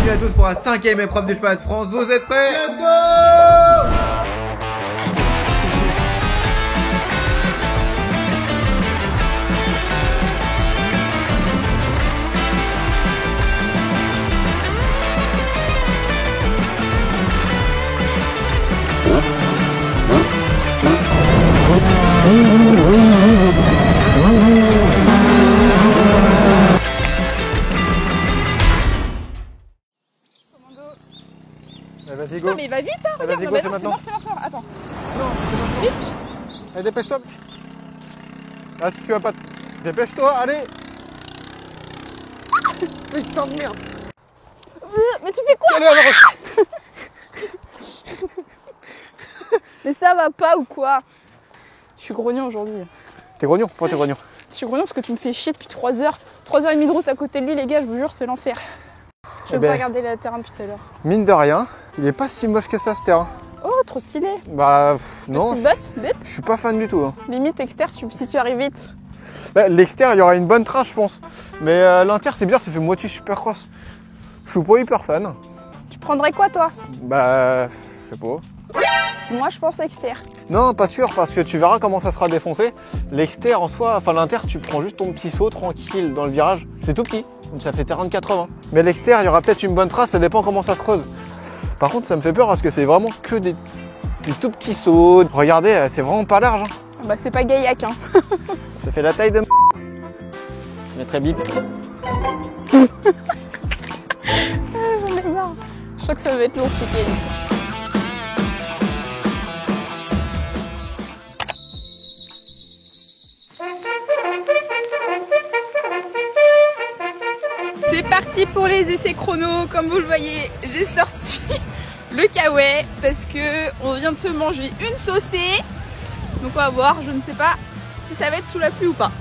Bienvenue à tous pour la 5e épreuve du chemin de France. Vous êtes prêts? Let's go! Vas-y, go. Putain, mais il va vite, hein. Regarde, vas-y, go, c'est maintenant. C'est mort. Attends. Non, c'était maintenant. Vite. Allez, dépêche-toi. Ah, si tu vas pas... Dépêche-toi, allez. Putain de merde. Mais tu fais quoi? Allez, alors. Mais ça va pas ou quoi? Je suis grognon aujourd'hui. T'es grognon? Pourquoi t'es grognon? Je suis grognon parce que tu me fais chier depuis 3 heures. 3 heures et demie de route à côté de lui, les gars, je vous jure, c'est l'enfer. Je veux pas regarder le terrain depuis tout à l'heure. Mine de rien, il est pas si moche que ça ce terrain. Oh, trop stylé. Bah non, Petite bosse, bip. je suis pas fan du tout. Hein. Limite externe si tu arrives vite. Bah, l'extérieur, il y aura une bonne trace, je pense. Mais l'inter, c'est bizarre, ça fait moitié supercross. Je suis pas hyper fan. Tu prendrais quoi, toi? Bah, je sais pas. Moi, je pense externe. Non, pas sûr, parce que tu verras comment ça sera défoncé. L'extérieur en soi, enfin l'inter, tu prends juste ton petit saut tranquille dans le virage. C'est tout petit, donc ça fait terrain de 80. Mais l'extérieur, il y aura peut-être une bonne trace, ça dépend comment ça se creuse. Par contre, ça me fait peur parce que c'est vraiment que des tout petits sauts. Regardez, c'est vraiment pas large. Hein. Bah, c'est pas Gaillac, hein. Ça fait la taille de... Je mettrais bip. J'en ai marre. Je crois que ça va être long ce week-end. C'est parti pour les essais chrono. Comme vous le voyez, j'ai sorti le kawaii parce que on vient de se manger une saucée. Donc on va voir, je ne sais pas si ça va être sous la pluie ou pas.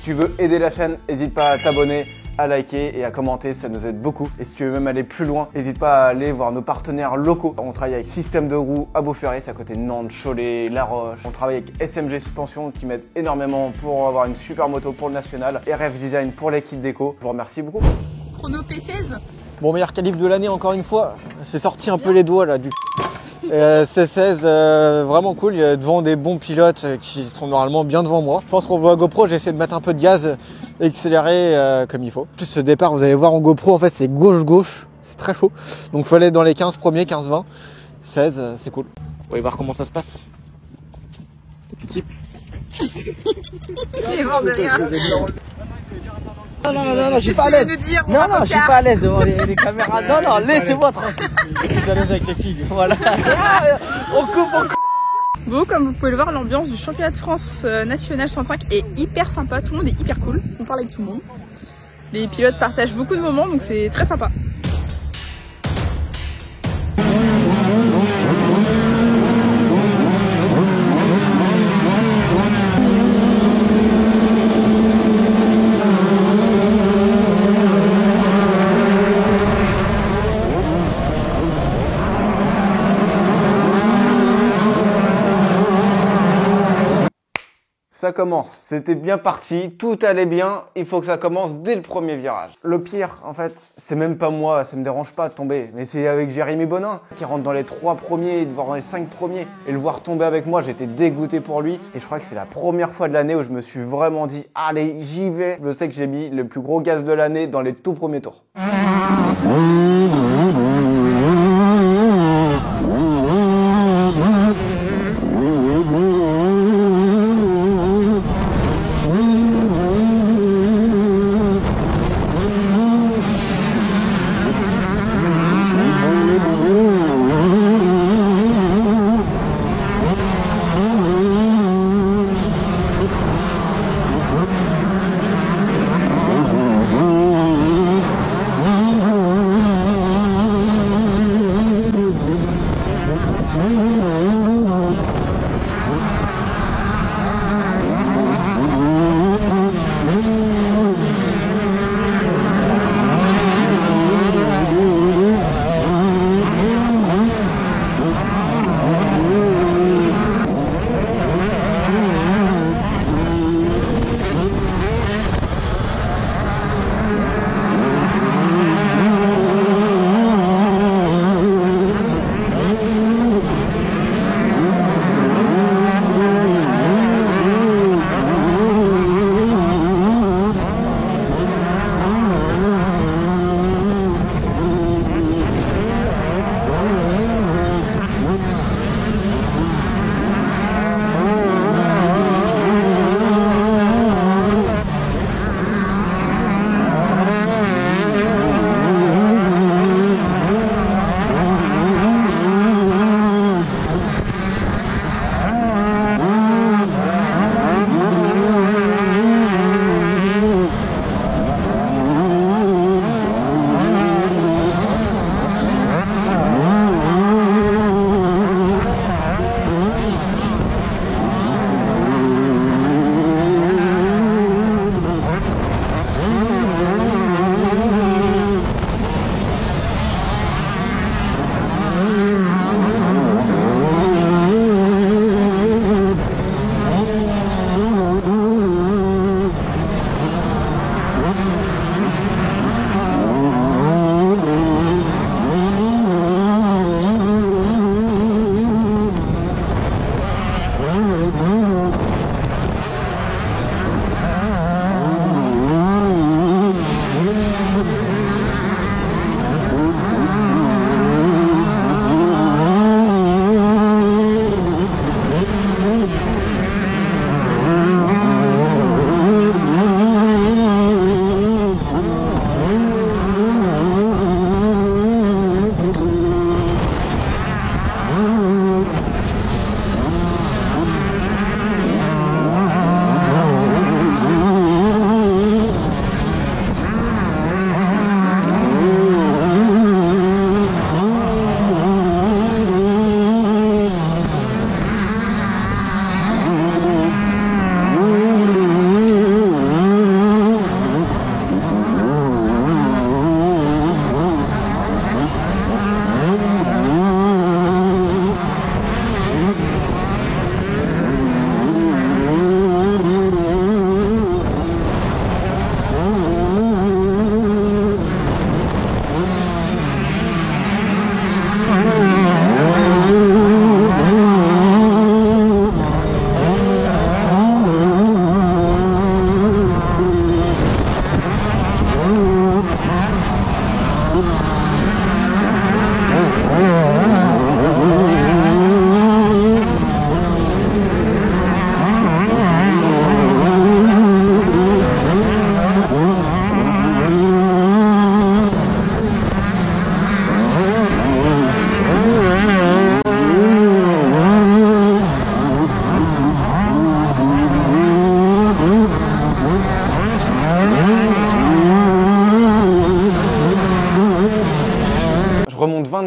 Si tu veux aider la chaîne, n'hésite pas à t'abonner, à liker et à commenter, ça nous aide beaucoup. Et si tu veux même aller plus loin, n'hésite pas à aller voir nos partenaires locaux. On travaille avec Système de Roues à Beauferré, c'est à côté de Nantes, Cholet, La Roche. On travaille avec SMG Suspension qui m'aide énormément pour avoir une super moto pour le national. RF Design pour les kits déco. Je vous remercie beaucoup. Chrono P16. Bon, meilleur qualif de l'année encore une fois. J'ai sorti un peu les doigts là du... C16, vraiment cool, il y a devant des bons pilotes qui sont normalement bien devant moi. Je pense qu'on voit à GoPro, j'ai essayé de mettre un peu de gaz, accélérer comme il faut. En plus ce départ, vous allez voir en GoPro, en fait c'est gauche-gauche, c'est très chaud. Donc il faut aller dans les 15 premiers, 15-20, 16, c'est cool. On va voir comment ça se passe. Petit type. Il est mort de rire. Non, je suis pas à l'aise. Non, je suis pas à l'aise devant les caméras. Non, laissez-moi tranquille. Je suis à l'aise avec les filles. Voilà. On coupe. Bon, comme vous pouvez le voir, l'ambiance du championnat de France national 65 est hyper sympa. Tout le monde est hyper cool. On parle avec tout le monde. Les pilotes partagent beaucoup de moments, donc c'est très sympa. Ça commence, c'était bien parti, tout allait bien, il faut que ça commence dès le premier virage. Le pire, en fait, c'est même pas moi, ça me dérange pas de tomber, mais c'est avec Jérémy Bonin qui rentre dans les 3 premiers, voire dans les 5 premiers, et le voir tomber avec moi, j'étais dégoûté pour lui, et je crois que c'est la première fois de l'année où je me suis vraiment dit, allez, j'y vais. Je sais que j'ai mis le plus gros gaz de l'année dans les tout premiers tours.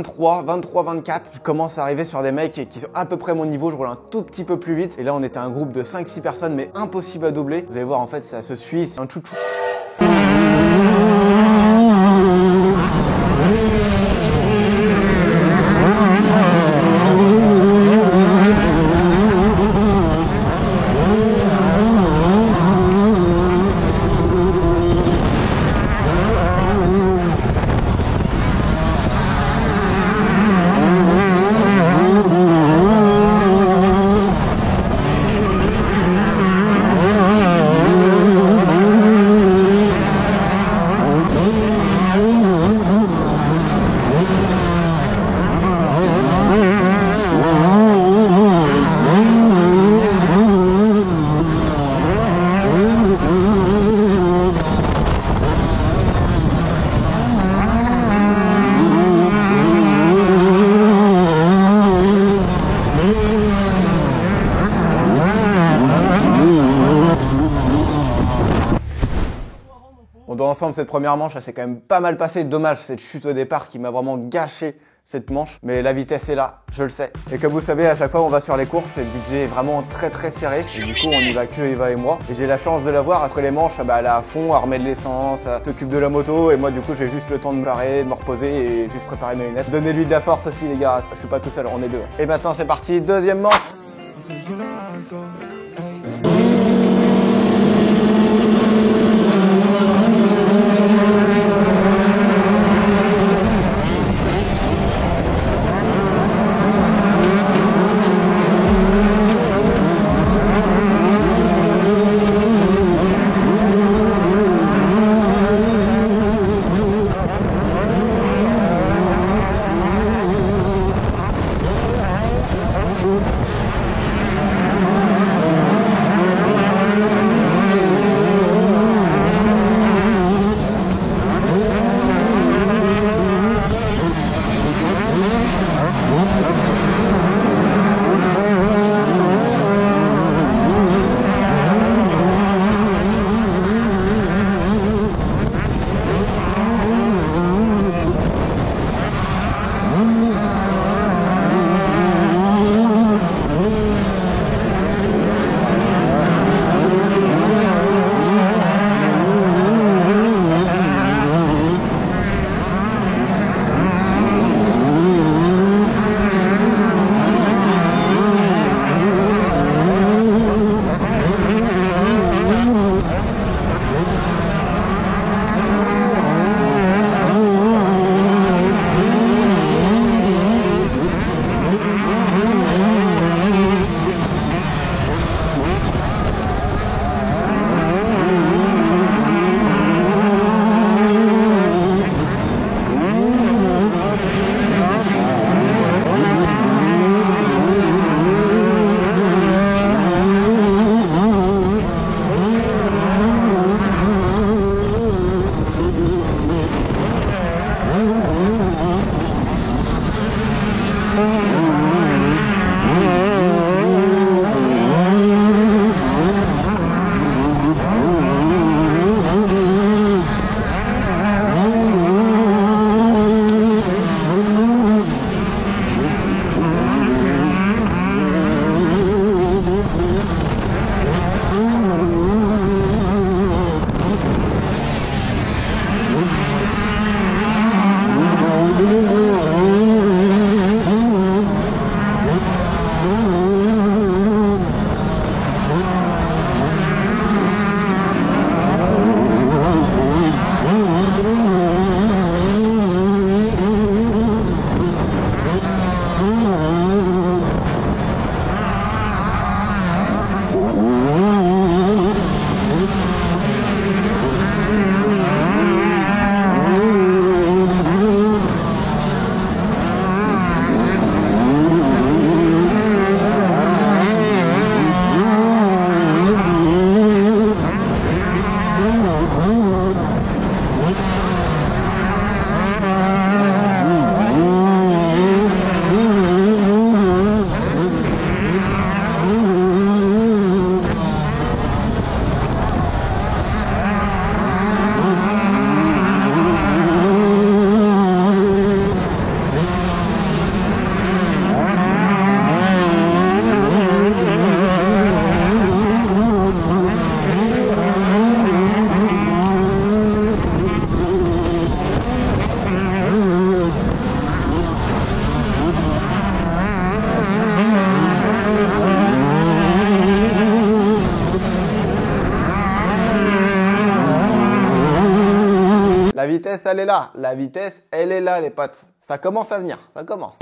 23, 24. Je commence à arriver sur des mecs qui sont à peu près mon niveau. Je roule un tout petit peu plus vite. Et là, on était un groupe de 5-6 personnes, mais impossible à doubler. Vous allez voir, en fait, ça se suit. C'est un chouchou. On doit ensemble cette première manche, ça s'est quand même pas mal passé. Dommage cette chute au départ qui m'a vraiment gâché cette manche. Mais la vitesse est là, je le sais. Et comme vous savez, à chaque fois on va sur les courses, le budget est vraiment très serré. Et du coup on y va que Eva et moi. Et j'ai la chance de la voir après les manches, elle est à fond, à remettre de l'essence, elle s'occupe de la moto. Et moi du coup j'ai juste le temps de me barrer, de me reposer et juste préparer mes lunettes. Donnez-lui de la force aussi les gars, je suis pas tout seul, on est deux. Et maintenant c'est parti, deuxième manche. vitesse, elle est là. La vitesse, elle est là, les potes. Ça commence à venir, ça commence.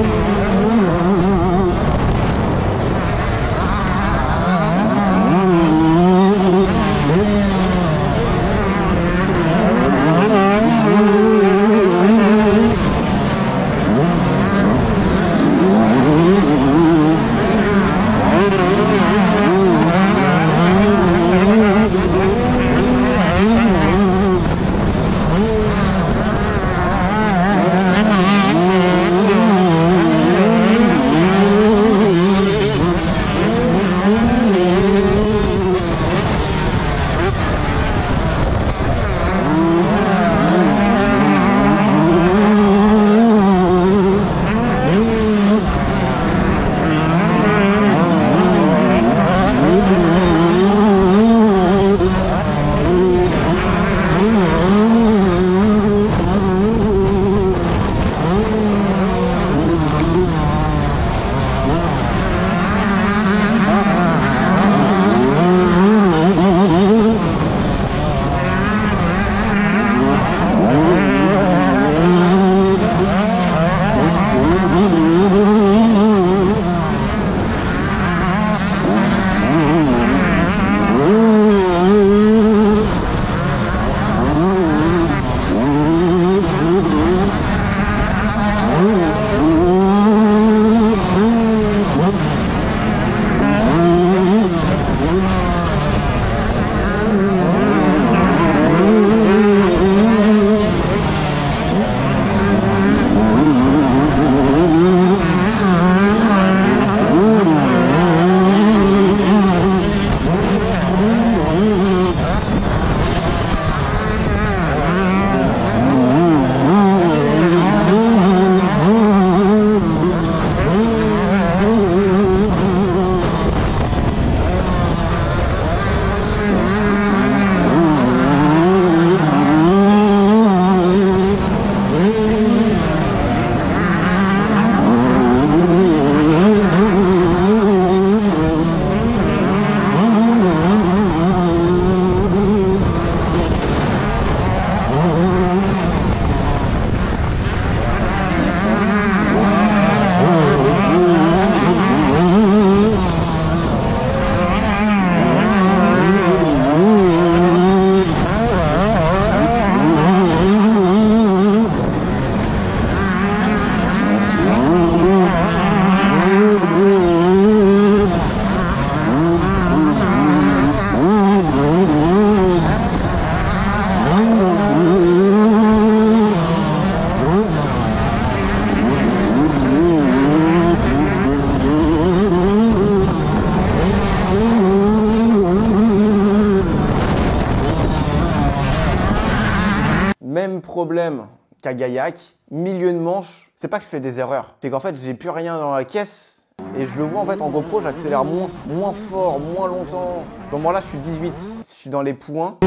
Même problème qu'à Gaillac, milieu de manche, c'est pas que je fais des erreurs, c'est qu'en fait j'ai plus rien dans la caisse et je le vois en fait en GoPro, j'accélère moins fort, moins longtemps. Dans ce moment-là, je suis 18, je suis dans les points.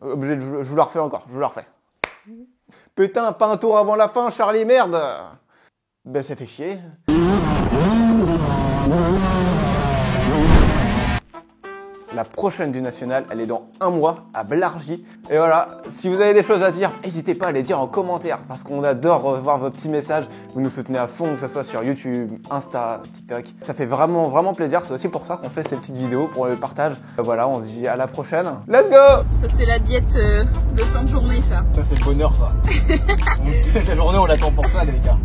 Obligé de, je vous la refais encore, je vous la refais. Putain, pas un tour avant la fin, Charlie, merde. Ben ça fait chier. La prochaine du National, elle est dans 1 mois à Blargy. Et voilà, si vous avez des choses à dire, n'hésitez pas à les dire en commentaire parce qu'on adore revoir vos petits messages. Vous nous soutenez à fond, que ce soit sur YouTube, Insta, TikTok. Ça fait vraiment plaisir. C'est aussi pour ça qu'on fait ces petites vidéos pour le partage. Voilà, on se dit à la prochaine. Let's go! Ça, c'est la diète de fin de journée, ça. Ça, c'est le bonheur, ça. La journée, on l'attend pour ça, les gars.